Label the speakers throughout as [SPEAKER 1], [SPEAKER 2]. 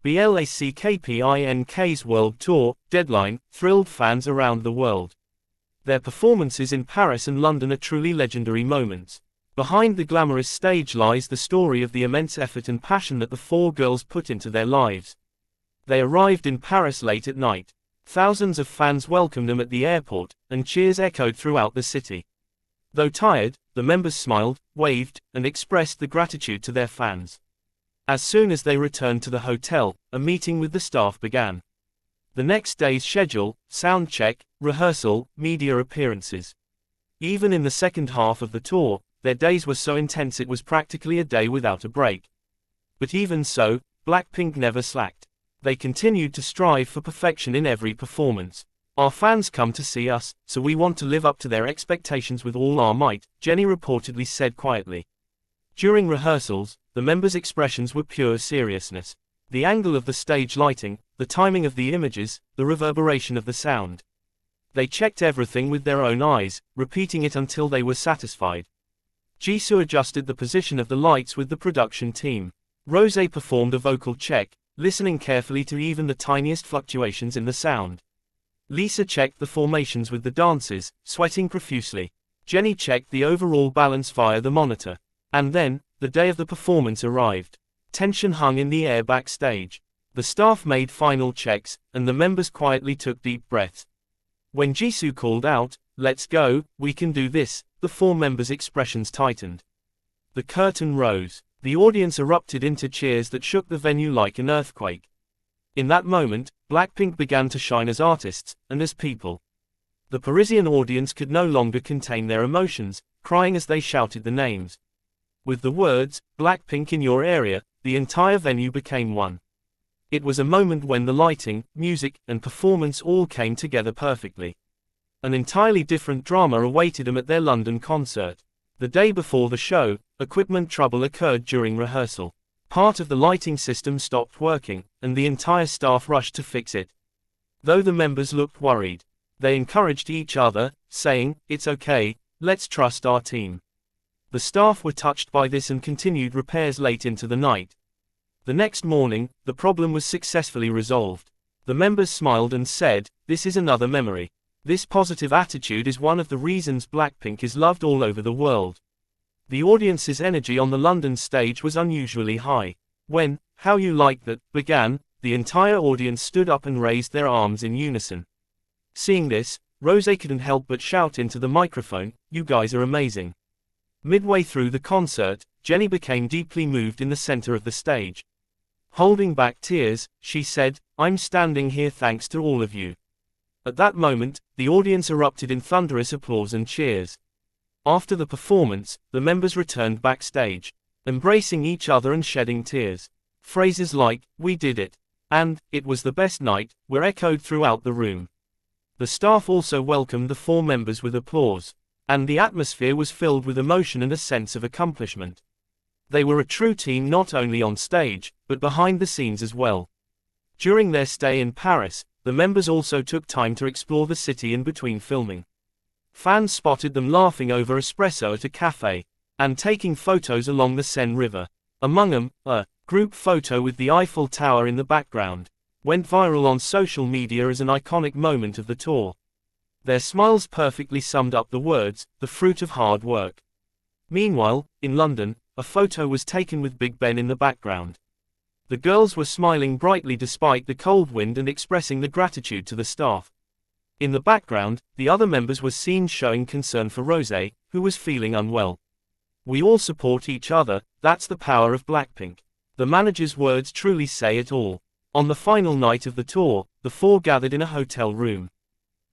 [SPEAKER 1] BLACKPINK's World Tour, Deadline, thrilled fans around the world. Their performances in Paris and London are truly legendary moments. Behind the glamorous stage lies the story of the immense effort and passion that the four girls put into their lives. They arrived in Paris late at night. Thousands of fans welcomed them at the airport, and cheers echoed throughout the city. Though tired, the members smiled, waved, and expressed the gratitude to their fans. As soon as they returned to the hotel, a meeting with the staff began. The next day's schedule: sound check, rehearsal, media appearances. Even in the second half of the tour, their days were so intense it was practically a day without a break. But even so, Blackpink never slacked. They continued to strive for perfection in every performance. "Our fans come to see us, so we want to live up to their expectations with all our might," Jennie reportedly said quietly. During rehearsals, the members' expressions were pure seriousness. The angle of the stage lighting, the timing of the images, the reverberation of the sound. They checked everything with their own eyes, repeating it until they were satisfied. Jisoo adjusted the position of the lights with the production team. Rosé performed a vocal check, listening carefully to even the tiniest fluctuations in the sound. Lisa checked the formations with the dancers, sweating profusely. Jennie checked the overall balance via the monitor. And then, the day of the performance arrived. Tension hung in the air backstage. The staff made final checks, and the members quietly took deep breaths. When Jisoo called out, "Let's go, we can do this," the four members' expressions tightened. The curtain rose. The audience erupted into cheers that shook the venue like an earthquake. In that moment, Blackpink began to shine as artists, and as people. The Parisian audience could no longer contain their emotions, crying as they shouted the names. With the words, "Blackpink in your area," the entire venue became one. It was a moment when the lighting, music, and performance all came together perfectly. An entirely different drama awaited them at their London concert. The day before the show, equipment trouble occurred during rehearsal. Part of the lighting system stopped working, and the entire staff rushed to fix it. Though the members looked worried, they encouraged each other, saying, "It's okay, let's trust our team." The staff were touched by this and continued repairs late into the night. The next morning, the problem was successfully resolved. The members smiled and said, "This is another memory." This positive attitude is one of the reasons Blackpink is loved all over the world. The audience's energy on the London stage was unusually high. When "How You Like That" began, the entire audience stood up and raised their arms in unison. Seeing this, Rosé couldn't help but shout into the microphone, "You guys are amazing." Midway through the concert, Jennie became deeply moved in the center of the stage. Holding back tears, she said, "I'm standing here thanks to all of you." At that moment, the audience erupted in thunderous applause and cheers. After the performance, the members returned backstage, embracing each other and shedding tears. Phrases like, "We did it," and "It was the best night," were echoed throughout the room. The staff also welcomed the four members with applause, and the atmosphere was filled with emotion and a sense of accomplishment. They were a true team not only on stage, but behind the scenes as well. During their stay in Paris, the members also took time to explore the city in between filming. Fans spotted them laughing over espresso at a cafe, and taking photos along the Seine River. Among them, a group photo with the Eiffel Tower in the background went viral on social media as an iconic moment of the tour. Their smiles perfectly summed up the words, "the fruit of hard work." Meanwhile, in London, a photo was taken with Big Ben in the background. The girls were smiling brightly despite the cold wind and expressing the gratitude to the staff. In the background, the other members were seen showing concern for Rosé, who was feeling unwell. "We all support each other, that's the power of Blackpink." The manager's words truly say it all. On the final night of the tour, the four gathered in a hotel room.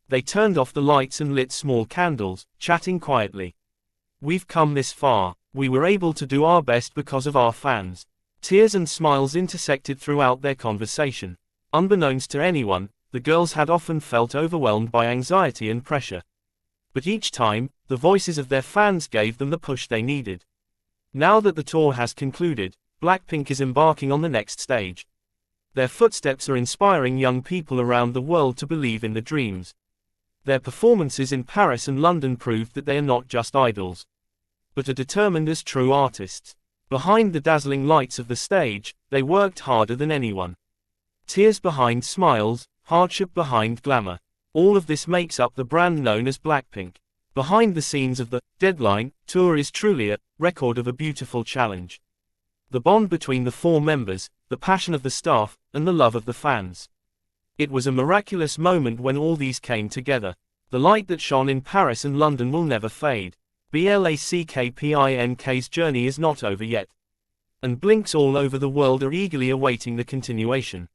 [SPEAKER 1] They turned off the lights and lit small candles, chatting quietly. "We've come this far. We were able to do our best because of our fans." Tears and smiles intersected throughout their conversation. Unbeknownst to anyone, the girls had often felt overwhelmed by anxiety and pressure. But each time, the voices of their fans gave them the push they needed. Now that the tour has concluded, Blackpink is embarking on the next stage. Their footsteps are inspiring young people around the world to believe in their dreams. Their performances in Paris and London proved that they are not just idols, but are determined as true artists. Behind the dazzling lights of the stage, they worked harder than anyone. Tears behind smiles, hardship behind glamour. All of this makes up the brand known as Blackpink. Behind the scenes of the Deadline tour is truly a record of a beautiful challenge. The bond between the four members, the passion of the staff, and the love of the fans. It was a miraculous moment when all these came together. The light that shone in Paris and London will never fade. Blackpink's journey is not over yet. And Blinks all over the world are eagerly awaiting the continuation.